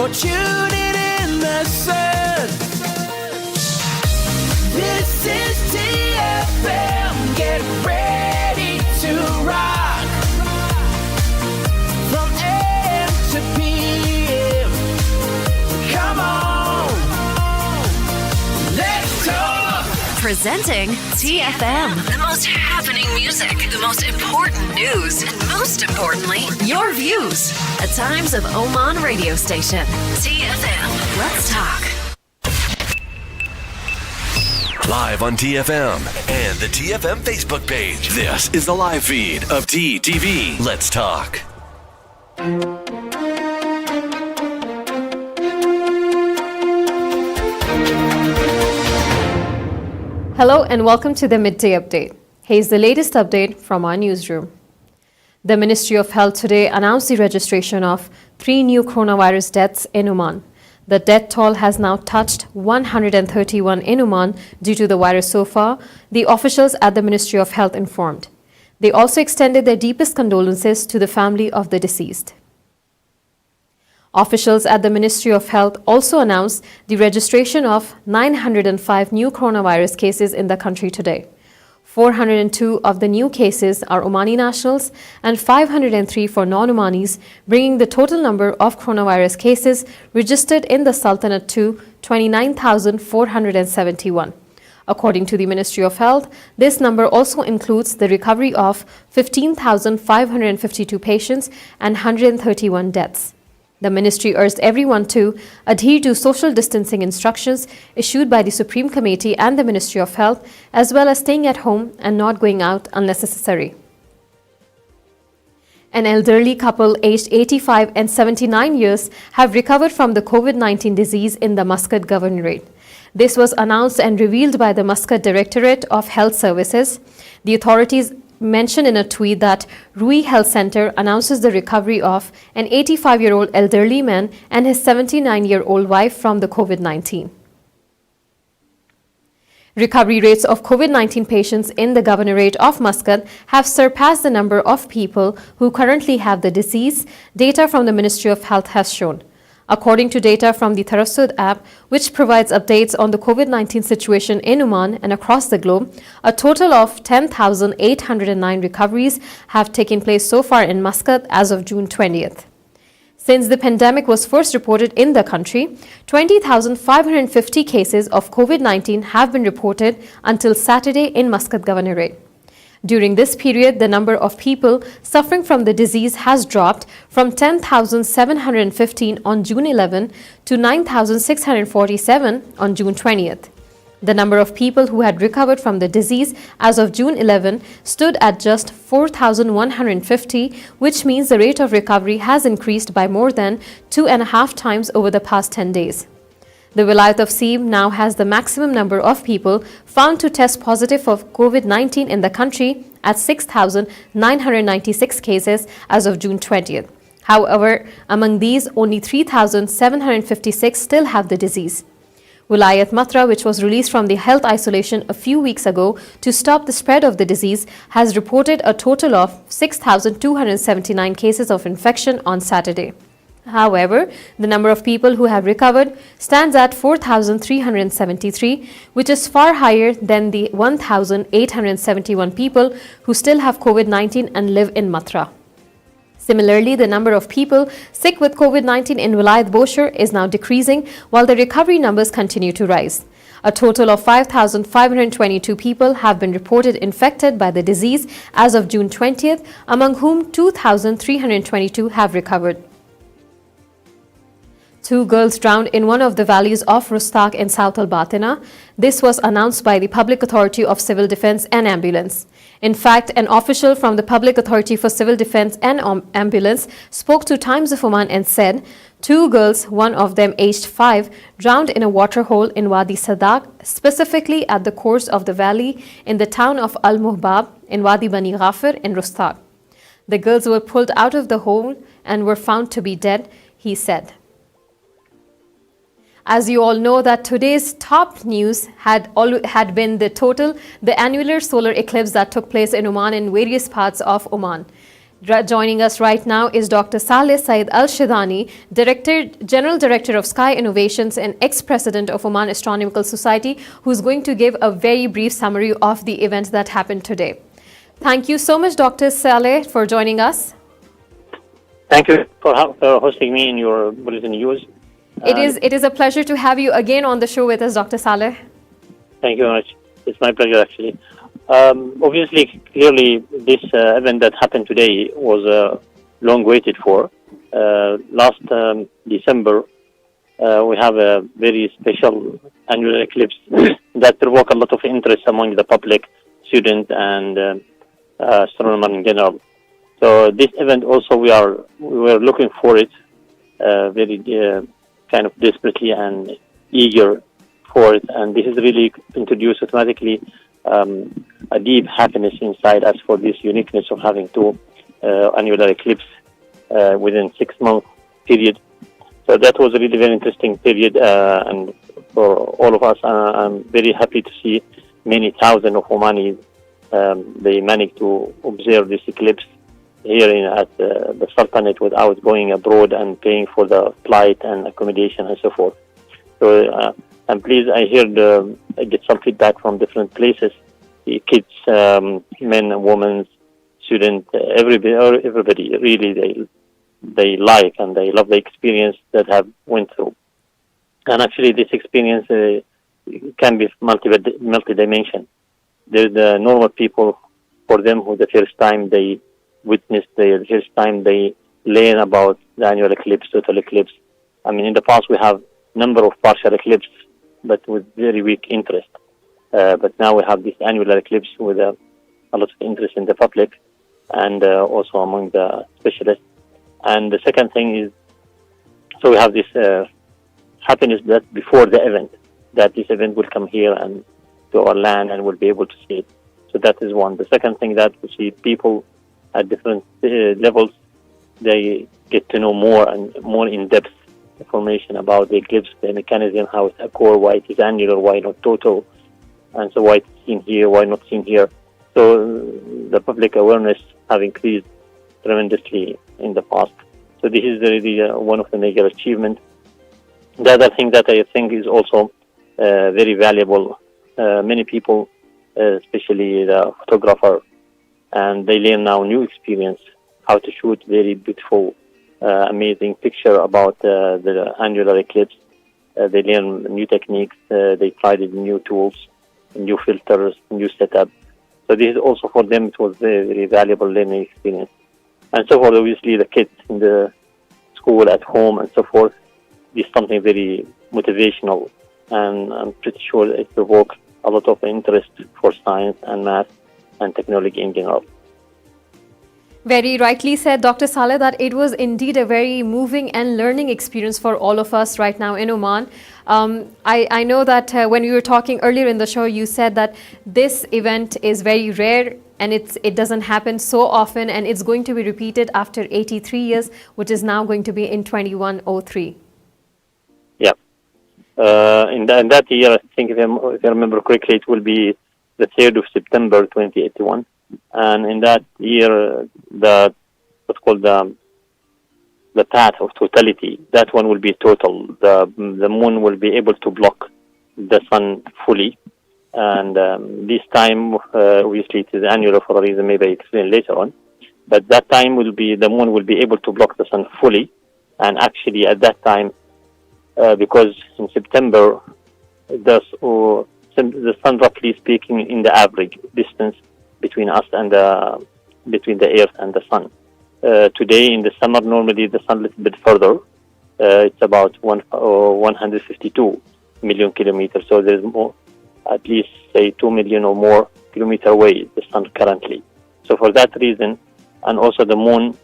or tuning in the sun. This is TFM, get ready to rock. From AM to PM, come on, let's talk. Presenting TFM, the most happening music, the most important news, and most importantly, your views. At Times of Oman radio station. TFM, let's talk. Live on TFM and the TFM Facebook page. This is the live feed of TTV. Let's talk. Hello and welcome to the Midday Update. Here's the latest update from our newsroom. The Ministry of Health today announced the registration of 3 new coronavirus deaths in Oman. The death toll has now touched 131 in Oman due to the virus so far, the officials at the Ministry of Health informed. They also extended their deepest condolences to the family of the deceased. Officials at the Ministry of Health also announced the registration of 905 new coronavirus cases in the country today. 402 of the new cases are Omani nationals and 503 for non-Omanis, bringing the total number of coronavirus cases registered in the Sultanate to 29,471. According to the Ministry of Health, this number also includes the recovery of 15,552 patients and 131 deaths. The ministry urged everyone to adhere to social distancing instructions issued by the Supreme Committee and the Ministry of Health, as well as staying at home and not going out unless necessary. An elderly couple aged 85 and 79 years have recovered from the COVID-19 disease in the Muscat Governorate. This was announced and revealed by the Muscat Directorate of Health Services. The authorities mentioned in a tweet that Rui Health Center announces the recovery of an 85-year-old elderly man and his 79-year-old wife from the COVID-19. Recovery rates of COVID-19 patients in the Governorate of Muscat have surpassed the number of people who currently have the disease, data from the Ministry of Health has shown. According to data from the Tarassud app, which provides updates on the COVID-19 situation in Oman and across the globe, a total of 10,809 recoveries have taken place so far in Muscat as of June 20th. Since the pandemic was first reported in the country, 20,550 cases of COVID-19 have been reported until Saturday in Muscat Governorate. During this period, the number of people suffering from the disease has dropped from 10,715 on June 11 to 9,647 on June 20th. The number of people who had recovered from the disease as of June 11 stood at just 4,150, which means the rate of recovery has increased by more than 2.5 times over the past 10 days. The Vilayat of Sib now has the maximum number of people found to test positive for COVID-19 in the country at 6,996 cases as of June 20th. However, among these, only 3,756 still have the disease. Vilayat Matra, which was released from the health isolation a few weeks ago to stop the spread of the disease, has reported a total of 6,279 cases of infection on Saturday. However, the number of people who have recovered stands at 4,373, which is far higher than the 1,871 people who still have COVID-19 and live in Matra. Similarly, the number of people sick with COVID-19 in Vilayat Boshar is now decreasing, while the recovery numbers continue to rise. A total of 5,522 people have been reported infected by the disease as of June 20th, among whom 2,322 have recovered. 2 girls drowned in one of the valleys of Rustaq in South Al-Batina. This was announced by the Public Authority of Civil Defense and Ambulance. In fact, an official from the Public Authority for Civil Defense and Ambulance spoke to Times of Oman and said, 2 girls, one of them aged 5, drowned in a water hole in Wadi Sadaq, specifically at the course of the valley in the town of Al-Muhbab in Wadi Bani Ghafir in Rustaq. The girls were pulled out of the hole and were found to be dead, he said. As you all know that today's top news had been the annular solar eclipse that took place in Oman and various parts of Oman. Joining us right now is Dr. Saleh Said Al Shidhani, General Director of Sky Innovations and ex-president of Oman Astronomical Society, who's going to give a very brief summary of the events that happened today. Thank you so much, Dr. Saleh, for joining us. Thank you for hosting me in your bulletin news. It is a pleasure to have you again on the show with us, Dr. Saleh. Thank you very much. It's my pleasure, actually. Obviously, clearly, this event that happened today was long waited for. Last December, we have a very special annular eclipse that provoked a lot of interest among the public, students, and astronomers in general. So this event also we were looking for it very kind of desperately and eager for it, and this is really introduced automatically a deep happiness inside us for this uniqueness of having two annular eclipse within 6 month period. So that was a really very interesting period, and for all of us, I'm very happy to see many thousands of Omanis. They managed to observe this eclipse here at the Sultanate without going abroad and paying for the flight and accommodation and so forth. So I'm pleased. I get some feedback from different places. The kids, men, women, students, everybody really they like and they love the experience that have went through. And actually, this experience can be multi-dimension. There's the normal people, for them who the first time they witness, the first time they learn about the annual eclipse, total eclipse. I mean, in the past we have number of partial eclipse, but with very weak interest. But now we have this annular eclipse with a lot of interest in the public and also among the specialists. And the second thing is, so we have this happiness that before the event, that this event will come here and to our land and we'll be able to see it. So that is one. The second thing that we see people at different levels, they get to know more and more in-depth information about the eclipse, the mechanism, how it occurs, why it is annular, why not total, and so why it's seen here, why not seen here. So the public awareness have increased tremendously in the past. So this is really one of the major achievements. The other thing that I think is also very valuable, many people, especially the photographer, and they learn now new experience, how to shoot very beautiful, amazing picture about the annular eclipse. They learn new techniques, they tried new tools, new filters, new setup. So this is also for them, it was very, very valuable learning experience. And so forth, obviously the kids in the school, at home, and so forth, this is something very motivational, and I'm pretty sure it provokes a lot of interest for science and math and technology in general. Very rightly said, Dr. Saleh, that it was indeed a very moving and learning experience for all of us right now in Oman. I know that when we were talking earlier in the show, you said that this event is very rare and it doesn't happen so often, and it's going to be repeated after 83 years, which is now going to be in 2103. Yeah. In that year, I think if I remember correctly, it will be the 3rd of September 2081. And in that year, what's called the path of totality, that one will be total. The moon will be able to block the sun fully. And this time, obviously, it is annular for a reason, maybe I explain later on. But that time the moon will be able to block the sun fully. And actually, at that time, because in September, the sun, roughly speaking, in the average distance between us and between the Earth and the sun. Today, in the summer, normally the sun a little bit further. It's about 152 million kilometers. So there's more, at least say 2 million or more kilometers away the sun currently. So for that reason, and also the moon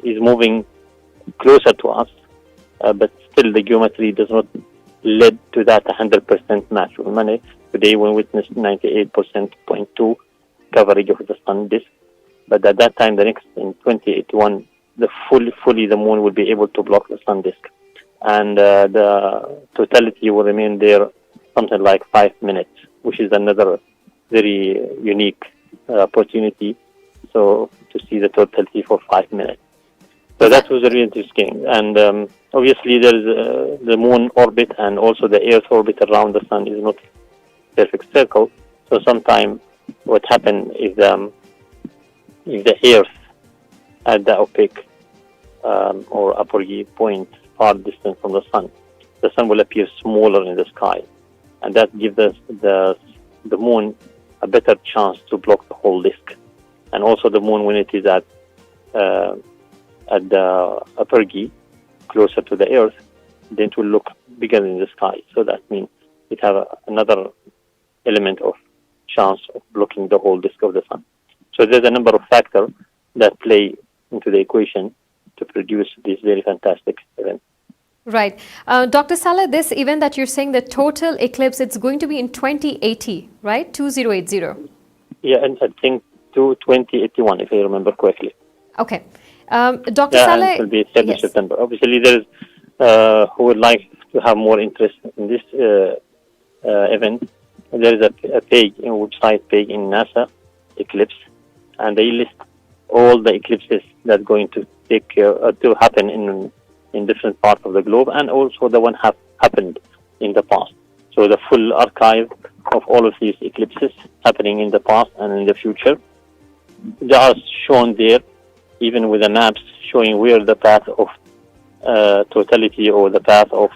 is moving closer to us, but still the geometry does not lead to that 100% match. Today we witnessed 98.2% coverage of the sun disk, but at that time, in 2081, fully the moon will be able to block the sun disk, and the totality will remain there something like 5 minutes, which is another very unique opportunity. So to see the totality for 5 minutes. So that was really interesting. And obviously there's the moon orbit and also the Earth orbit around the sun is not perfect circle. So sometimes what happens is if the Earth at the opaque or apogee point far distant from the sun will appear smaller in the sky. And that gives us the moon a better chance to block the whole disk. And also the moon, when it is at the apogee, closer to the Earth, then it will look bigger in the sky. So that means it has another element of chance of blocking the whole disk of the sun. So there's a number of factors that play into the equation to produce this very fantastic event. Right. Dr. Saleh, this event that you're saying, the total eclipse, it's going to be in 2080, right? 2080. Yeah, and I think 2081, if I remember correctly. Okay. Dr. Yeah, Saleh, and it will be 7th yes. September. Obviously, there is who would like to have more interest in this event. There is a page, a website page in NASA, Eclipse, and they list all the eclipses that are going to to happen in different parts of the globe, and also the one have happened in the past. So the full archive of all of these eclipses happening in the past and in the future, they are shown there, even with the maps showing where the path of totality or the path of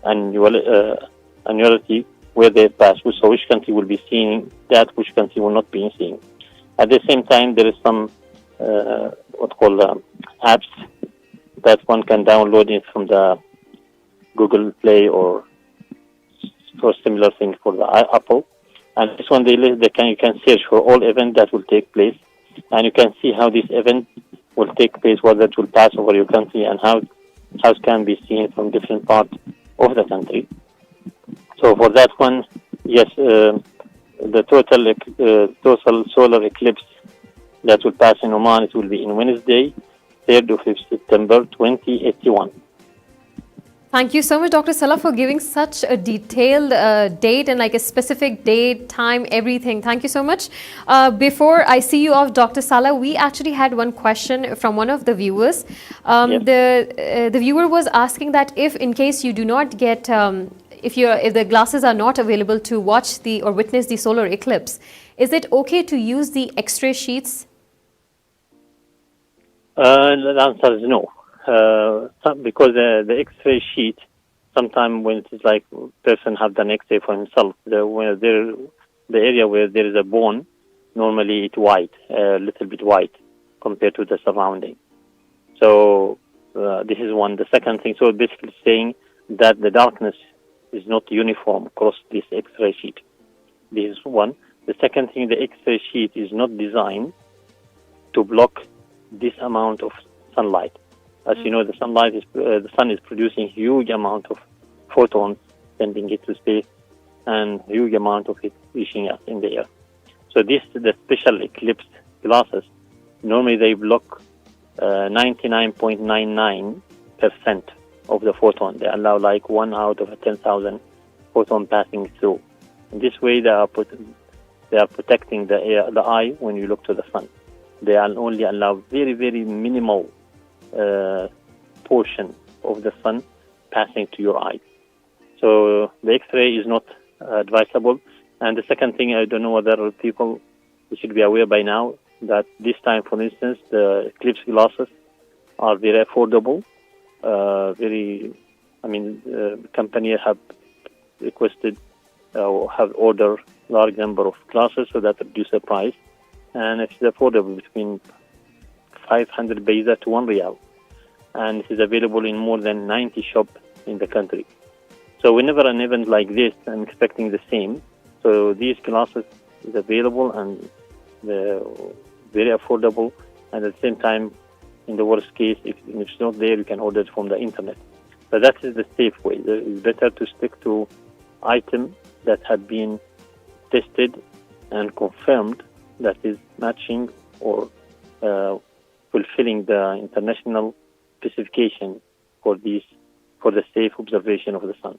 annuality, where they pass. So which country will be seeing that, which country will not be seeing. At the same time, there is some apps that one can download it from the Google Play or similar thing for the Apple. And this one, you can search for all events that will take place, and you can see how this event will take place, what that will pass over your country, and how it can be seen from different parts of the country. So for that one, yes, the total solar eclipse that will pass in Oman, it will be in Wednesday, 3rd of September 2081. Thank you so much, Dr. Saleh, for giving such a detailed date and like a specific date, time, everything. Thank you so much. Before I see you off, Dr. Saleh, we actually had one question from one of the viewers. Yes. The viewer was asking that if in case you do not get, if the glasses are not available to watch or witness the solar eclipse, is it okay to use the X-ray sheets? The answer is no. Because the X-ray sheet, sometimes when it is like person have done X-ray for himself, the area where there is a bone, normally it's white, a little bit white compared to the surrounding. So this is one. The second thing, so basically saying that the darkness is not uniform across this X-ray sheet. This is one. The second thing, the X-ray sheet is not designed to block this amount of sunlight. As you know, the sun is producing huge amount of photons, sending it to space, and huge amount of it reaching us in the air. So the special eclipse glasses, normally they block 99.99% of the photon. They allow like 1 out of 10,000 photon passing through. In this way, they are protecting the eye when you look to the sun. They only allow very, very minimal portion of the sun passing to your eye. So the X-ray is not advisable. And the second thing, I don't know whether people should be aware by now that this time, for instance, the eclipse glasses are very affordable. Company have requested or have ordered large number of glasses so that reduce the price, and it's affordable between 500 paisa to 1 riyal, and it is available in more than 90 shops in the country. So whenever an event like this, I'm expecting the same. So these glasses is available and very affordable, and at the same time, in the worst case, if it's not there, you can order it from the internet. But that is the safe way. It's better to stick to items that have been tested and confirmed that is matching or fulfilling the international specification for the safe observation of the sun.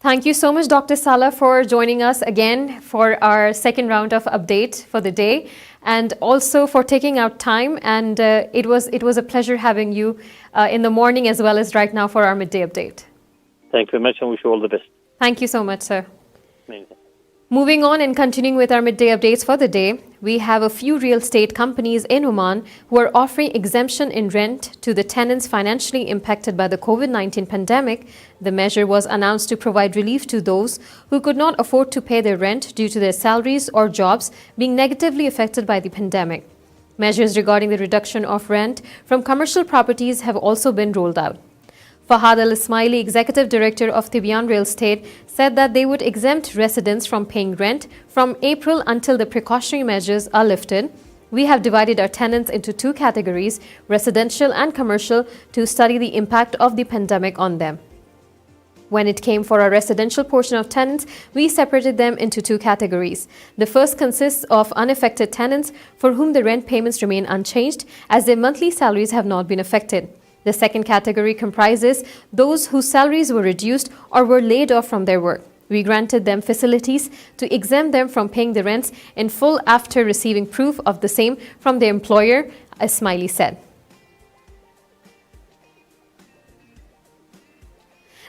Thank you so much, Dr. Saleh, for joining us again for our second round of update for the day, and also for taking out time. And it was a pleasure having you in the morning as well as right now for our midday update. Thank you very much, and wish you all the best. Thank you so much, sir. Many thanks. Moving on and continuing with our midday updates for the day, we have a few real estate companies in Oman who are offering exemption in rent to the tenants financially impacted by the COVID-19 pandemic. The measure was announced to provide relief to those who could not afford to pay their rent due to their salaries or jobs being negatively affected by the pandemic. Measures regarding the reduction of rent from commercial properties have also been rolled out. Fahad Al-Ismaili, Executive Director of Tibyan Real Estate, said that they would exempt residents from paying rent from April until the precautionary measures are lifted. We have divided our tenants into two categories, residential and commercial, to study the impact of the pandemic on them. When it came for our residential portion of tenants, we separated them into two categories. The first consists of unaffected tenants for whom the rent payments remain unchanged as their monthly salaries have not been affected. The second category comprises those whose salaries were reduced or were laid off from their work. We granted them facilities to exempt them from paying the rents in full after receiving proof of the same from their employer, Ismaili said.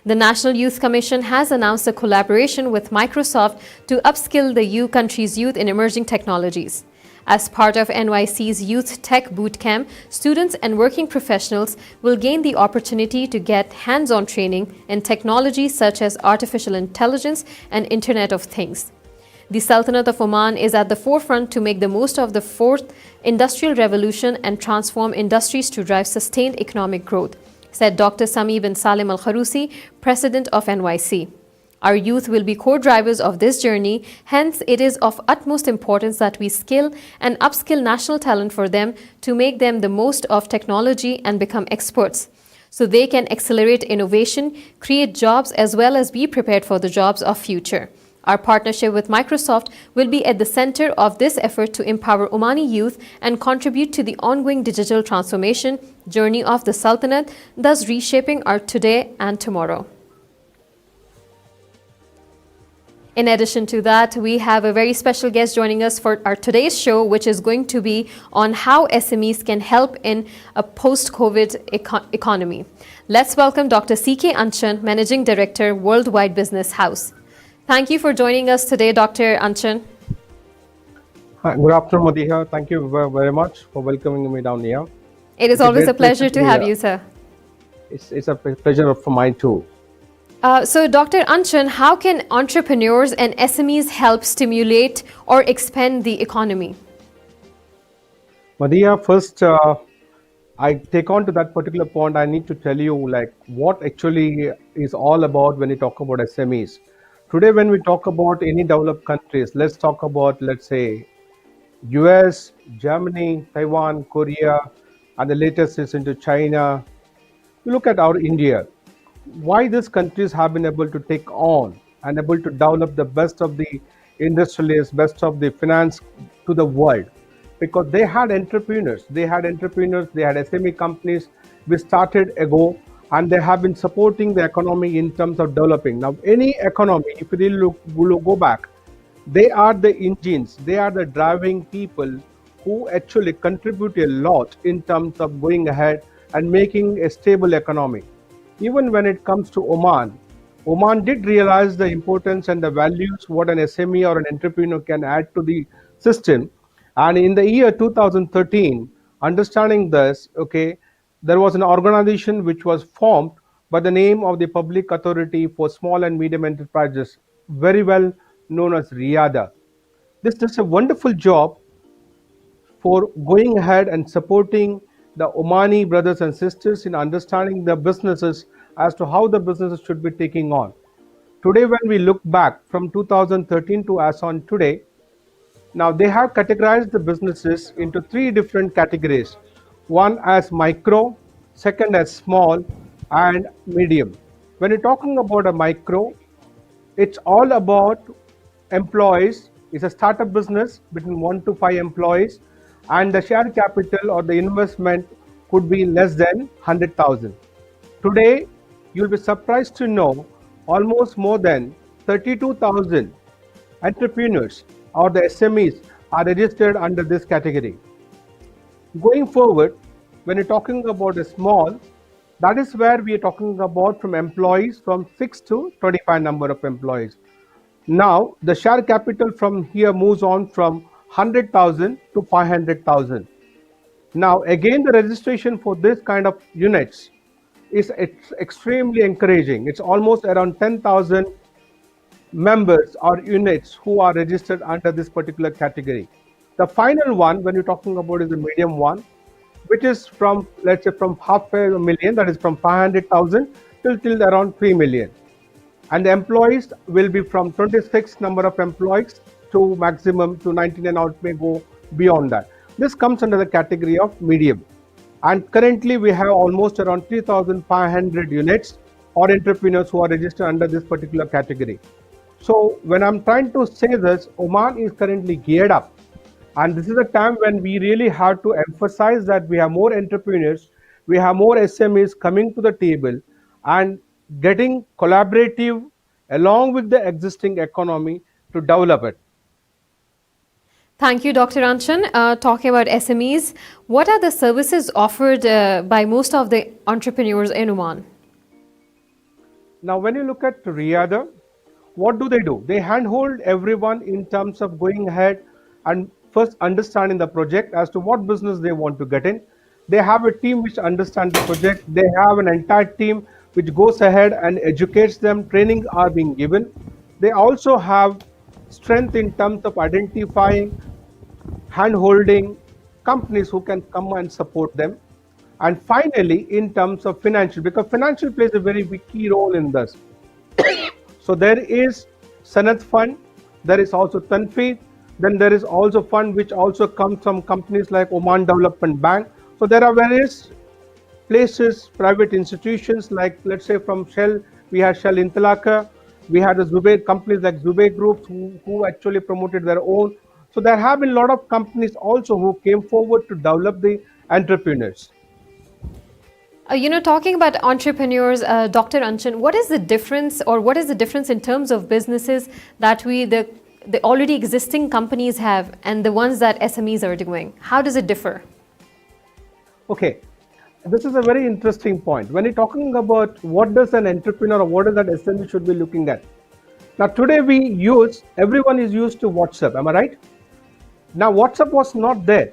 The National Youth Commission has announced a collaboration with Microsoft to upskill the country's youth in emerging technologies. As part of NYC's Youth Tech Bootcamp, students and working professionals will gain the opportunity to get hands-on training in technologies such as artificial intelligence and Internet of Things. The Sultanate of Oman is at the forefront to make the most of the fourth industrial revolution and transform industries to drive sustained economic growth, said Dr. Sami bin Salim Al-Kharousi, president of NYC. Our youth will be core drivers of this journey, hence it is of utmost importance that we skill and upskill national talent for them to make them the most of technology and become experts, so they can accelerate innovation, create jobs as well as be prepared for the jobs of future. Our partnership with Microsoft will be at the center of this effort to empower Omani youth and contribute to the ongoing digital transformation journey of the Sultanate, thus reshaping our today and tomorrow. In addition to that, we have a very special guest joining us for our today's show, which is going to be on how SMEs can help in a post-COVID economy. Let's welcome Dr. C.K. Anchan, Managing Director, Worldwide Business House. Thank you for joining us today, Dr. Anchan. Hi, good afternoon, Madiha. Thank you very much for welcoming me down here. It is always a pleasure to have you, sir. It's a pleasure for mine too. So, Dr. Anchan, how can entrepreneurs and SMEs help stimulate or expand the economy? Madiha, first, I take on to that particular point. I need to tell you what actually is all about when you talk about SMEs. Today, when we talk about any developed countries, let's talk about, let's say, US, Germany, Taiwan, Korea, and the latest is into China. You look at our India. Why these countries have been able to take on and able to develop the best of the industrialists, best of the finance to the world? Because they had entrepreneurs, they had SME companies which started ago, and they have been supporting the economy in terms of developing. Now, any economy, if you really go back, they are the engines, they are the driving people who actually contribute a lot in terms of going ahead and making a stable economy. Even when it comes to Oman, Oman did realize the importance and the values what an SME or an entrepreneur can add to the system. And in the year 2013, understanding this, there was an organization which was formed by the name of the Public Authority for Small and Medium Enterprises, very well known as RIADA. This does a wonderful job for going ahead and supporting the Omani brothers and sisters in understanding the businesses as to how the businesses should be taking on. Today, when we look back from 2013 to as on today, now they have categorized the businesses into three different categories. One as micro, second as small, and medium. When you're talking about a micro, it's all about employees. It's a startup business between 1 to 5 employees, and the share capital or the investment could be less than 100,000. Today, you'll be surprised to know almost more than 32,000 entrepreneurs or the SMEs are registered under this category. Going forward, when you're talking about a small, that is where we are talking about from employees from 6 to 25 number of employees. Now, the share capital from here moves on from 100,000 to 500,000. Now, again, the registration for this kind of units is extremely encouraging. It's almost around 10,000 members or units who are registered under this particular category. The final one, when you're talking about, is the medium one, which is from, let's say, from half a million, that is from 500,000 till around 3 million. And the employees will be from 26 number of employees to maximum to 99, or it may go beyond that. This comes under the category of medium. And currently we have almost around 3,500 units or entrepreneurs who are registered under this particular category. So when I'm trying to say this, Oman is currently geared up. And this is a time when we really have to emphasize that we have more entrepreneurs, we have more SMEs coming to the table and getting collaborative along with the existing economy to develop it. Thank you, Dr. Anchan. Talking about SMEs, what are the services offered by most of the entrepreneurs in Oman? Now, when you look at Riyadh, what do? They handhold everyone in terms of going ahead and first understanding the project as to what business they want to get in. They have a team which understands the project. They have an entire team which goes ahead and educates them. Trainings are being given. They also have strength in terms of identifying, hand-holding companies who can come and support them. And finally, in terms of financial, because financial plays a very big key role in this. So there is Sanat Fund, there is also Tanfi, then there is also fund which also comes from companies like Oman Development Bank. So there are various places, private institutions like, let's say, from Shell, we had Shell Intalaka, we had the Zubair companies like Zubair Groups who actually promoted their own. So there have been a lot of companies also who came forward to develop the entrepreneurs. Talking about entrepreneurs, Dr. Anchan, what is the difference, or what is the difference in terms of businesses that the already existing companies have and the ones that SMEs are doing? How does it differ? Okay, this is a very interesting point. When you're talking about what does an entrepreneur or what is that SME should be looking at. Now today everyone is used to WhatsApp, am I right? Now WhatsApp was not there.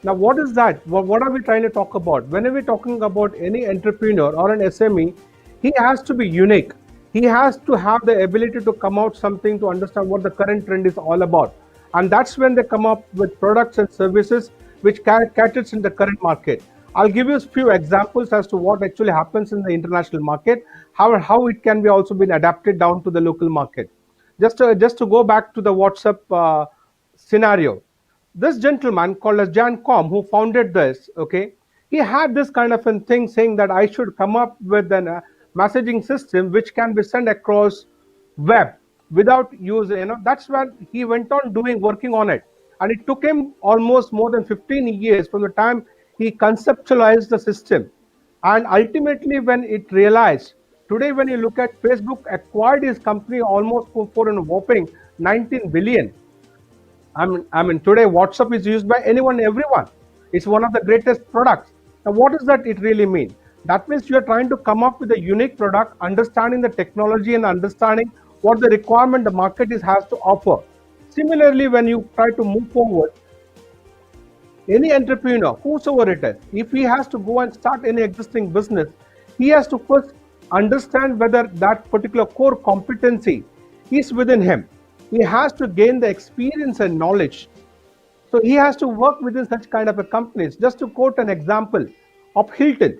Now what is that? What are we trying to talk about? Whenever we're talking about any entrepreneur or an SME, he has to be unique. He has to have the ability to come out something to understand what the current trend is all about. And that's when they come up with products and services which caters in the current market. I'll give you a few examples as to what actually happens in the international market, how it can be also been adapted down to the local market. Just to go back to the WhatsApp scenario. This gentleman called as Jan Com, who founded this, okay, he had this kind of a thing saying that I should come up with a messaging system which can be sent across web without using, that's what he went on working on it. And it took him almost more than 15 years from the time he conceptualized the system. And ultimately when it realized, today when you look at Facebook acquired his company almost for a whopping 19 billion. I mean, today WhatsApp is used by anyone, everyone. It's one of the greatest products. Now, what does that it really mean? That means you are trying to come up with a unique product, understanding the technology and understanding what the requirement the market has to offer. Similarly, when you try to move forward, any entrepreneur, whosoever it is, if he has to go and start any existing business, he has to first understand whether that particular core competency is within him. He has to gain the experience and knowledge. So he has to work within such kind of a companies. Just to quote an example of Hilton,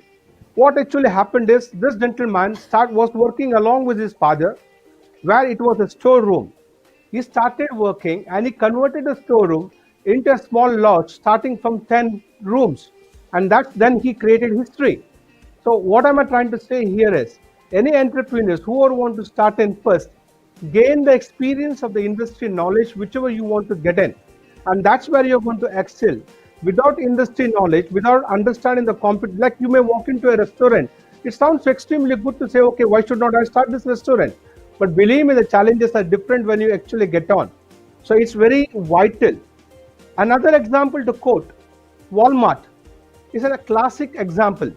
what actually happened is this gentleman was working along with his father, where it was a storeroom. He started working and he converted the storeroom into a small lodge starting from 10 rooms. And then he created history. So what am I trying to say here is, any entrepreneurs who want to start in first, gain the experience of the industry knowledge, whichever you want to get in. And that's where you're going to excel. Without industry knowledge, without understanding the competition, like you may walk into a restaurant It sounds extremely good to say, okay, why should not I start this restaurant? But believe me, the challenges are different when you actually get on. So it's very vital. Another example to quote, Walmart is a classic example.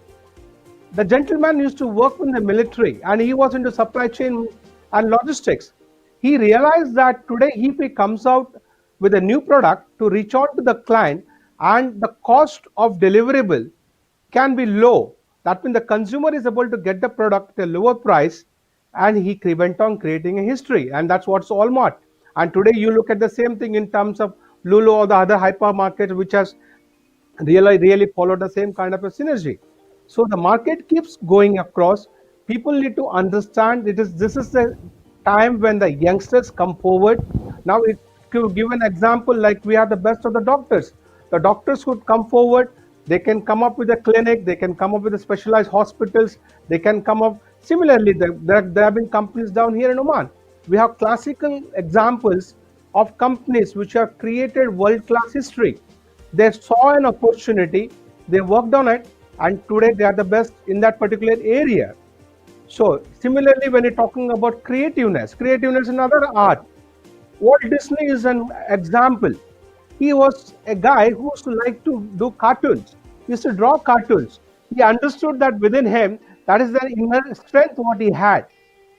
The gentleman used to work in the military and he was into supply chain and logistics. He realized that today if he comes out with a new product to reach out to the client and the cost of deliverable can be low, that means the consumer is able to get the product at a lower price, and he went on creating a history, and that's what's Walmart. And today you look at the same thing in terms of Lulu or the other hypermarkets which has really follow the same kind of a synergy. So the market keeps going across. People need to understand this is the time when the youngsters come forward. Now, to give an example, like we are the best of the doctors. The doctors would come forward. They can come up with a clinic. They can come up with the specialized hospitals. They can come up. Similarly, there have been companies down here in Oman. We have classical examples of companies which have created world-class history. They saw an opportunity, they worked on it, and today they are the best in that particular area. So similarly, when you're talking about creativeness is another art. Walt Disney is an example. He was a guy who used to like to do cartoons. He used to draw cartoons. He understood that within him, that is the inner strength what he had.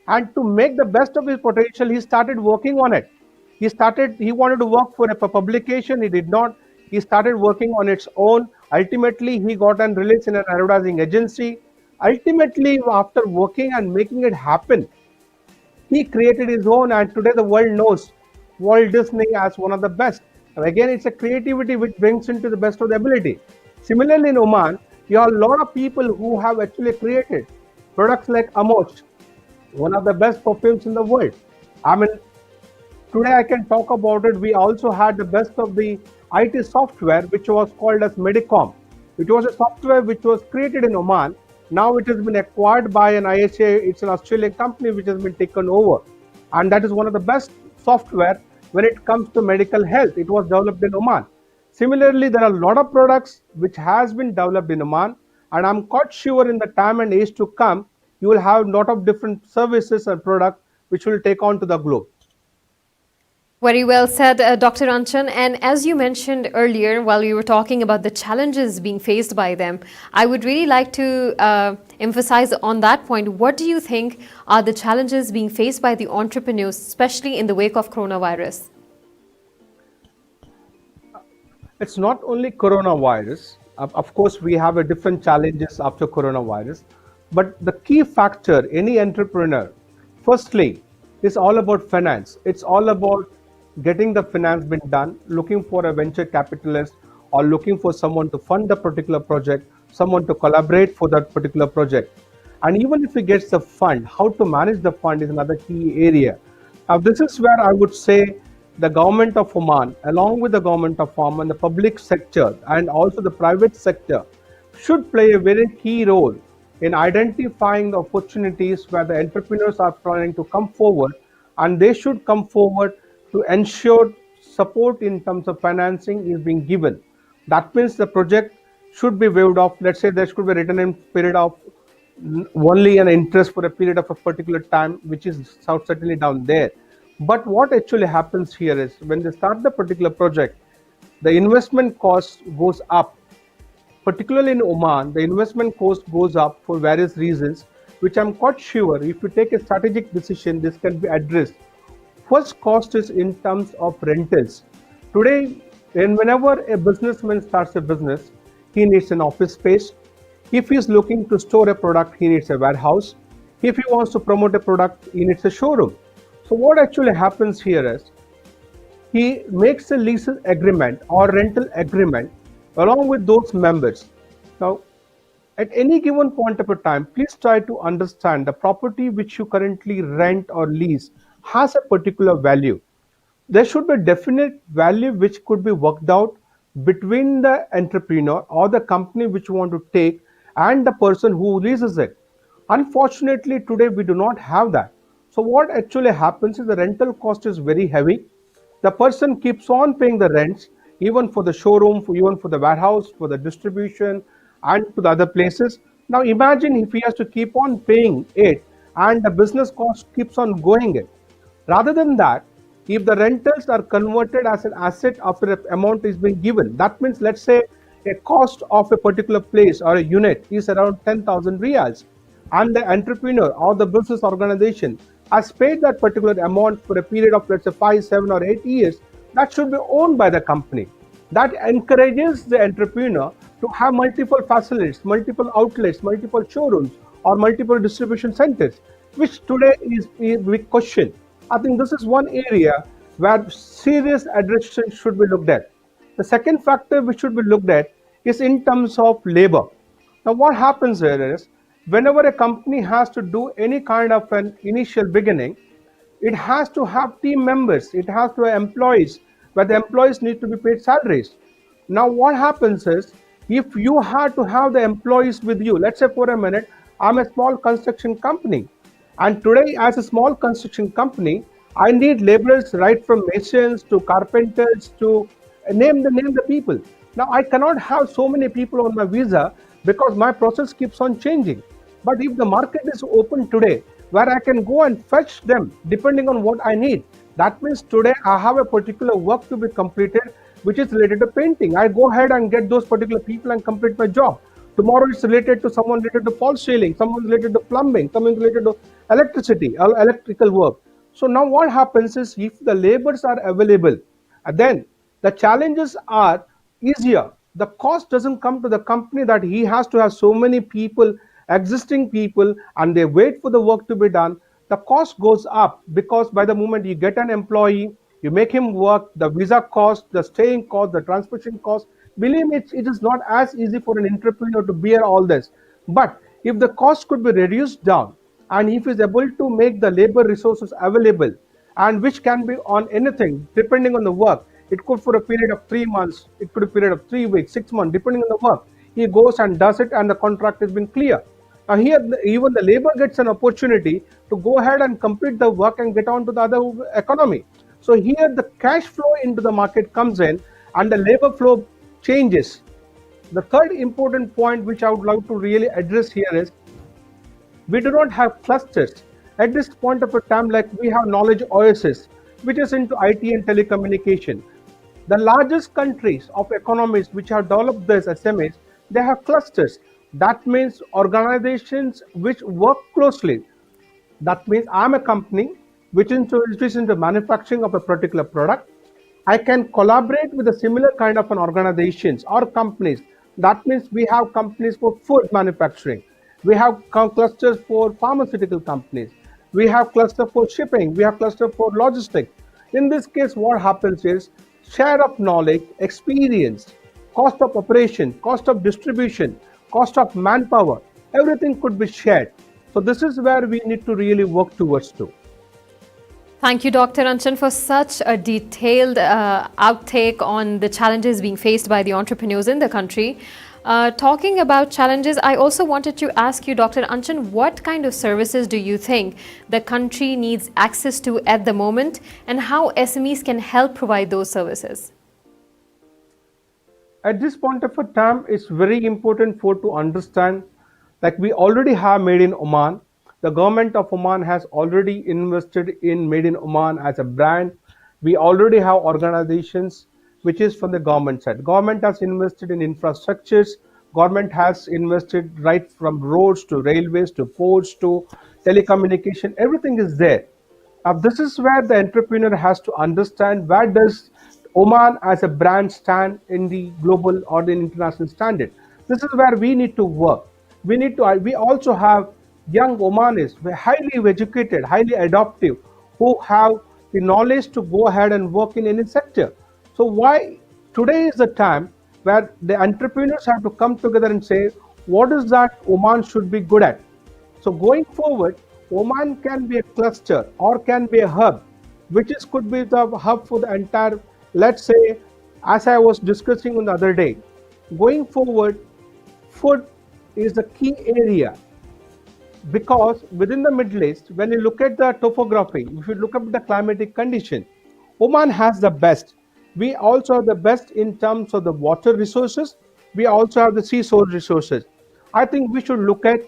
And to make the best of his potential, he started working on it. He wanted to work for a publication. He did not. He started working on its own. Ultimately, he got and released in an advertising agency. Ultimately, after working and making it happen, he created his own, and today the world knows Walt Disney as one of the best. And again, it's a creativity which brings into the best of the ability. Similarly, in Oman, you have a lot of people who have actually created products like Amoch, one of the best perfumes in the world. I mean, today I can talk about it. We also had the best of the IT software, which was called as Medicom. It was a software which was created in Oman. Now it has been acquired by an IHA. It's an Australian company which has been taken over. And that is one of the best software when it comes to medical health. It was developed in Oman. Similarly, there are a lot of products which has been developed in Oman. And I'm quite sure in the time and age to come, you will have a lot of different services and products which will take on to the globe. Very well said, Dr. Anchan. And as you mentioned earlier, while we were talking about the challenges being faced by them, I would really like to emphasize on that point. What do you think are the challenges being faced by the entrepreneurs, especially in the wake of coronavirus? It's not only coronavirus. Of course, we have a different challenges after coronavirus. But the key factor, any entrepreneur, firstly, is all about finance. It's all about getting the finance been done, looking for a venture capitalist or looking for someone to fund the particular project, someone to collaborate for that particular project. And even if he gets the fund, how to manage the fund is another key area. Now, this is where I would say the government of Oman, along with the government of Oman, the public sector and also the private sector should play a very key role in identifying the opportunities where the entrepreneurs are planning to come forward, and they should come forward to ensure support in terms of financing is being given. That means the project should be waived off. Let's say there should be written in period of only an interest for a period of a particular time, which is certainly down there. But what actually happens here is when they start the particular project, the investment cost goes up. Particularly in Oman, the investment cost goes up for various reasons, which I'm quite sure if you take a strategic decision, this can be addressed. First cost is in terms of rentals. Today, whenever a businessman starts a business, he needs an office space. If he is looking to store a product, he needs a warehouse. If he wants to promote a product, he needs a showroom. So what actually happens here is he makes a lease agreement or rental agreement along with those members. Now, at any given point of a time, please try to understand the property which you currently rent or lease has a particular value. There should be a definite value which could be worked out between the entrepreneur or the company which you want to take and the person who leases it. Unfortunately, today we do not have that. So what actually happens is the rental cost is very heavy. The person keeps on paying the rents, even for the showroom, even for the warehouse, for the distribution, and to the other places. Now imagine if he has to keep on paying it and the business cost keeps on going it. Rather than that, if the rentals are converted as an asset after an amount is being given, that means let's say a cost of a particular place or a unit is around 10,000 riyals, and the entrepreneur or the business organization has paid that particular amount for a period of let's say 5, 7, or 8 years, that should be owned by the company. That encourages the entrepreneur to have multiple facilities, multiple outlets, multiple showrooms, or multiple distribution centers, which today is a big question. I think this is one area where serious addressation should be looked at. The second factor which should be looked at is in terms of labor. Now, what happens here is whenever a company has to do any kind of an initial beginning, it has to have team members, it has to have employees, where the employees need to be paid salaries. Now, what happens is if you have to have the employees with you, let's say for a minute, I'm a small construction company, and today, as a small construction company, I need laborers right from masons to carpenters to name the people. Now I cannot have so many people on my visa because my process keeps on changing. But if the market is open today, where I can go and fetch them depending on what I need, that means today I have a particular work to be completed which is related to painting. I go ahead and get those particular people and complete my job. Tomorrow it's related to someone related to false ceiling, someone related to plumbing, someone related to electricity or electrical work. So now what happens is if the labors are available, then the challenges are easier. The cost doesn't come to the company that he has to have so many people, existing people, and they wait for the work to be done. The cost goes up because by the moment you get an employee, you make him work, the visa cost, the staying cost, the transportation cost. Believe me, it is not as easy for an entrepreneur to bear all this. But if the cost could be reduced down, and if he is able to make the labor resources available, and which can be on anything depending on the work, it could for a period of 3 months, it could be a period of 3 weeks, 6 months, depending on the work. He goes and does it, and the contract has been clear. Now here, even the labor gets an opportunity to go ahead and complete the work and get on to the other economy. So here the cash flow into the market comes in, and the labor flow changes. The third important point which I would like to really address here is we do not have clusters. At this point of a time, like we have knowledge oasis, which is into IT and telecommunication. The largest countries of economies which have developed this SMEs, they have clusters. That means organizations which work closely. That means I'm a company which is into manufacturing of a particular product. I can collaborate with a similar kind of an organizations or companies. That means we have companies for food manufacturing. We have clusters for pharmaceutical companies. We have cluster for shipping. We have cluster for logistics. In this case, what happens is share of knowledge, experience, cost of operation, cost of distribution, cost of manpower, everything could be shared. So this is where we need to really work towards to. Thank you, Dr. Anchan, for such a detailed outtake on the challenges being faced by the entrepreneurs in the country. Talking about challenges, I also wanted to ask you, Dr. Anchan, what kind of services do you think the country needs access to at the moment, and how SMEs can help provide those services? At this point of a time, it's very important for to understand, like we already have Made in Oman. The government of Oman has already invested in Made in Oman as a brand. We already have organizations which is from the government side. Government has invested in infrastructures. Government has invested right from roads to railways to ports to telecommunication. Everything is there. Now, this is where the entrepreneur has to understand where does Oman as a brand stand in the global or the international standard. This is where we need to work. We also have young Omanis, highly educated, highly adaptive, who have the knowledge to go ahead and work in any sector. So why today is the time where the entrepreneurs have to come together and say, what is that Oman should be good at? So going forward, Oman can be a cluster or can be a hub, which is could be the hub for the entire, let's say, as I was discussing on the other day, going forward, food is the key area. Because within the Middle East, when you look at the topography, if you look at the climatic condition, Oman has the best. We also have the best in terms of the water resources. We also have the sea source resources. I think we should look at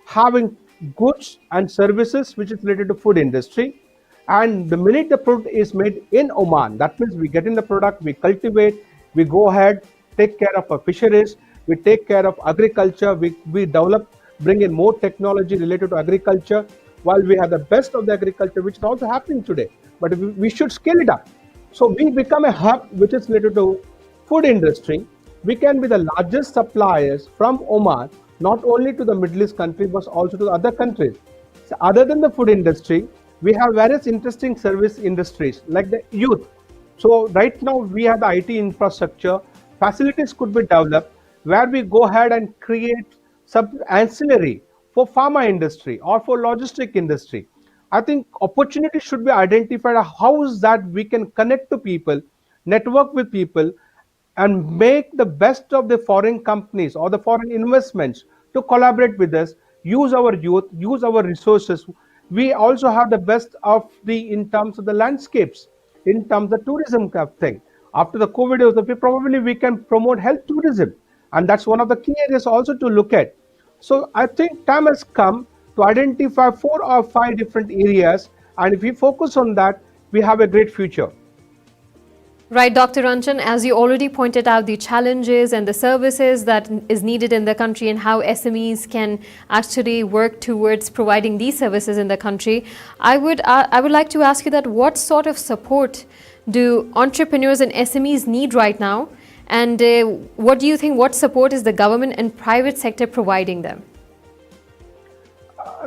having goods and services which is related to food industry. And the minute the product is made in Oman, that means we get in the product, we cultivate, we go ahead, take care of our fisheries, we take care of agriculture, we develop, bring in more technology related to agriculture, while we have the best of the agriculture, which is also happening today. But we should scale it up. So we become a hub which is related to food industry. We can be the largest suppliers from Oman, not only to the Middle East countries, but also to the other countries. So other than the food industry, we have various interesting service industries like the youth. So right now we have the IT infrastructure, facilities could be developed where we go ahead and create sub ancillary for pharma industry or for logistic industry. I think opportunity should be identified. How is that we can connect to people, network with people, and make the best of the foreign companies or the foreign investments to collaborate with us, use our youth, use our resources. We also have the best of the in terms of the landscapes, in terms of tourism kind of thing. After the COVID, we probably we can promote health tourism, and that's one of the key areas also to look at. So I think time has come to identify 4 or 5 different areas, and if we focus on that, we have a great future. Right, Dr. Anchan, as you already pointed out, the challenges and the services that is needed in the country and how SMEs can actually work towards providing these services in the country. I would like to ask you that what sort of support do entrepreneurs and SMEs need right now? And what do you think, what support is the government and private sector providing them?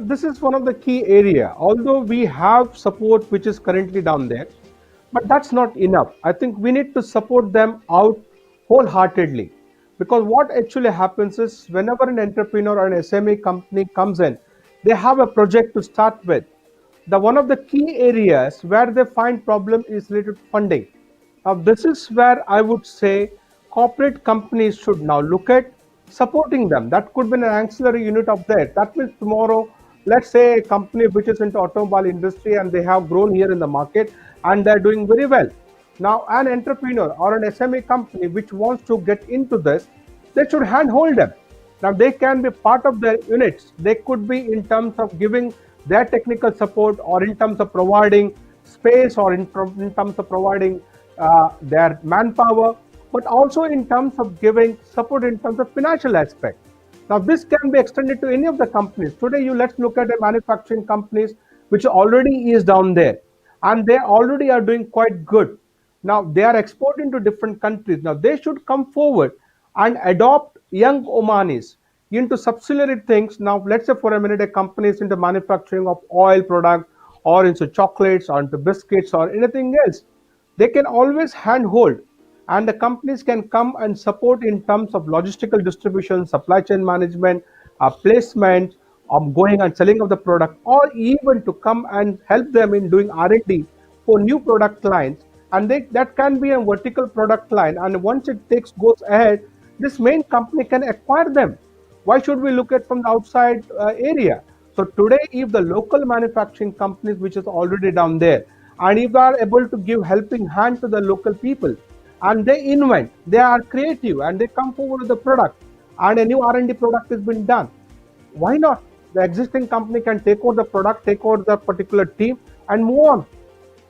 This is one of the key area. Although we have support which is currently down there, but that's not enough. I think we need to support them out wholeheartedly, because what actually happens is whenever an entrepreneur or an SME company comes in, they have a project to start with. The one of the key areas where they find problem is related to funding. Now this is where I would say corporate companies should now look at supporting them. That could be an ancillary unit of that. That means tomorrow, let's say a company which is into automobile industry and they have grown here in the market and they're doing very well. Now an entrepreneur or an SME company which wants to get into this, they should handhold them. Now they can be part of their units. They could be in terms of giving their technical support, or in terms of providing space, or in terms of providing their manpower, but also in terms of giving support in terms of financial aspect. Now this can be extended to any of the companies. Today, let's look at the manufacturing companies which already is down there, and they already are doing quite good. Now they are exporting to different countries. Now they should come forward and adopt young Omanis into subsidiary things. Now let's say for a minute a company is into manufacturing of oil product, or into chocolates, or into biscuits, or anything else. They can always handhold, and the companies can come and support in terms of logistical distribution, supply chain management, placement, going and selling of the product, or even to come and help them in doing R&D for new product lines. And that can be a vertical product line, and once it goes ahead, this main company can acquire them. Why should we look at from the outside area? So today, if the local manufacturing companies which is already down there, and if they are able to give helping hand to the local people, and they invent, they are creative, and they come forward with the product, and a new R&D product has been done, why not? The existing company can take over the product, take over the particular team, and move on.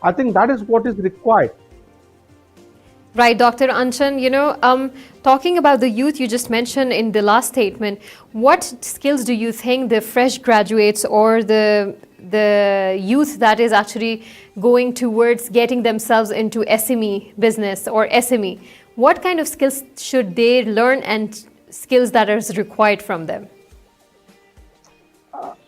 I think that is what is required. Right, Dr. Anchan, talking about the youth you just mentioned in the last statement, what skills do you think the fresh graduates or the youth that is actually going towards getting themselves into SME business or SME, what kind of skills should they learn, and skills that is required from them?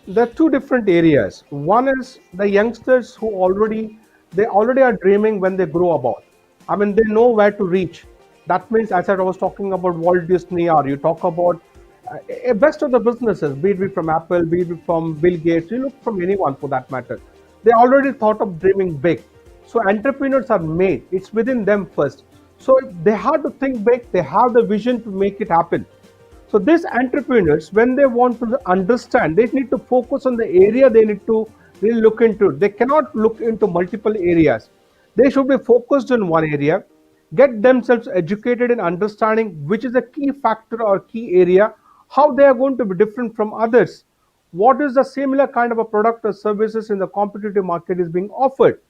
There are 2 different areas. One is the youngsters who already are dreaming when they grow about. I mean, they know where to reach. That means, as I was talking about Walt Disney, or you talk about best of the businesses, be it from Apple, be it from Bill Gates, you look from anyone for that matter. They already thought of dreaming big. So entrepreneurs are made. It's within them first. So they have to think big. They have the vision to make it happen. So these entrepreneurs, when they want to understand, they need to focus on the area they need to really look into. They cannot look into multiple areas. They should be focused on one area, get themselves educated in understanding which is a key factor or key area, how they are going to be different from others, what is the similar kind of a product or services in the competitive market is being offered.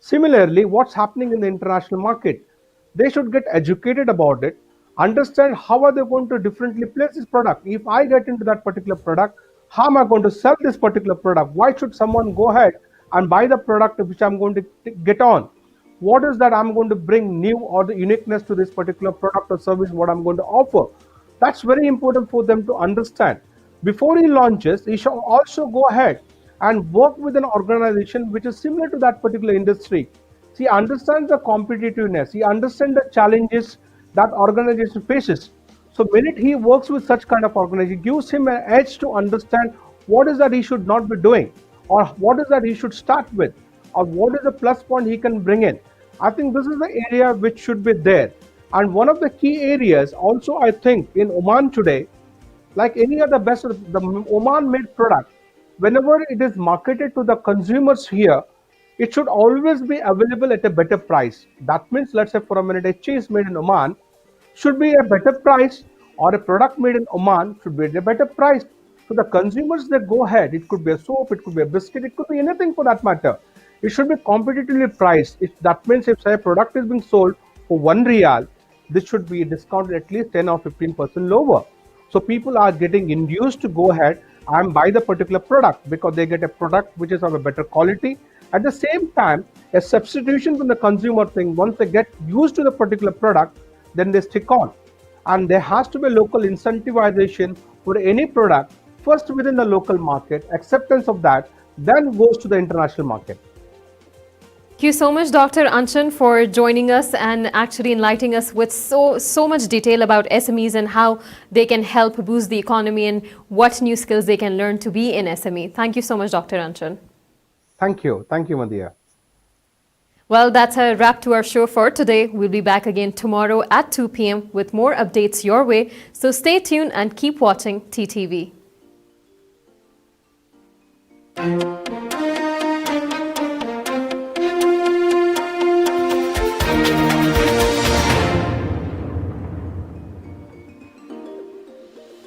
Similarly, what's happening in the international market? They should get educated about it, understand how are they going to differently place this product. If I get into that particular product, how am I going to sell this particular product? Why should someone go ahead and buy the product which I'm going to get on? What is that I'm going to bring new or the uniqueness to this particular product or service, what I'm going to offer? That's very important for them to understand. Before he launches, he should also go ahead and work with an organization which is similar to that particular industry. So he understands the competitiveness, he understands the challenges that organization faces. So minute he works with such kind of organization, it gives him an edge to understand what is that he should not be doing, or what is that he should start with, or what is the plus point he can bring in. I think this is the area which should be there. And one of the key areas also, I think, in Oman today, like any other best, the Oman made product, whenever it is marketed to the consumers here, it should always be available at a better price. That means, let's say for a minute, a cheese made in Oman should be a better price, or a product made in Oman should be at a better price. So the consumers, they go ahead, it could be a soap, it could be a biscuit, it could be anything for that matter. It should be competitively priced. That means if say a product is being sold for 1 riyal, this should be discounted at least 10 or 15% lower. So people are getting induced to go ahead and buy the particular product because they get a product which is of a better quality. At the same time, a substitution from the consumer thing, once they get used to the particular product, then they stick on. And there has to be local incentivization for any product, first within the local market, acceptance of that, then goes to the international market. Thank you so much, Dr. Anchan, for joining us and actually enlightening us with so much detail about SMEs and how they can help boost the economy and what new skills they can learn to be in SME. Thank you so much, Dr. Anchan. Thank you. Thank you, Madhya. Well, that's a wrap to our show for today. We'll be back again tomorrow at 2 p.m. with more updates your way. So stay tuned and keep watching TTV.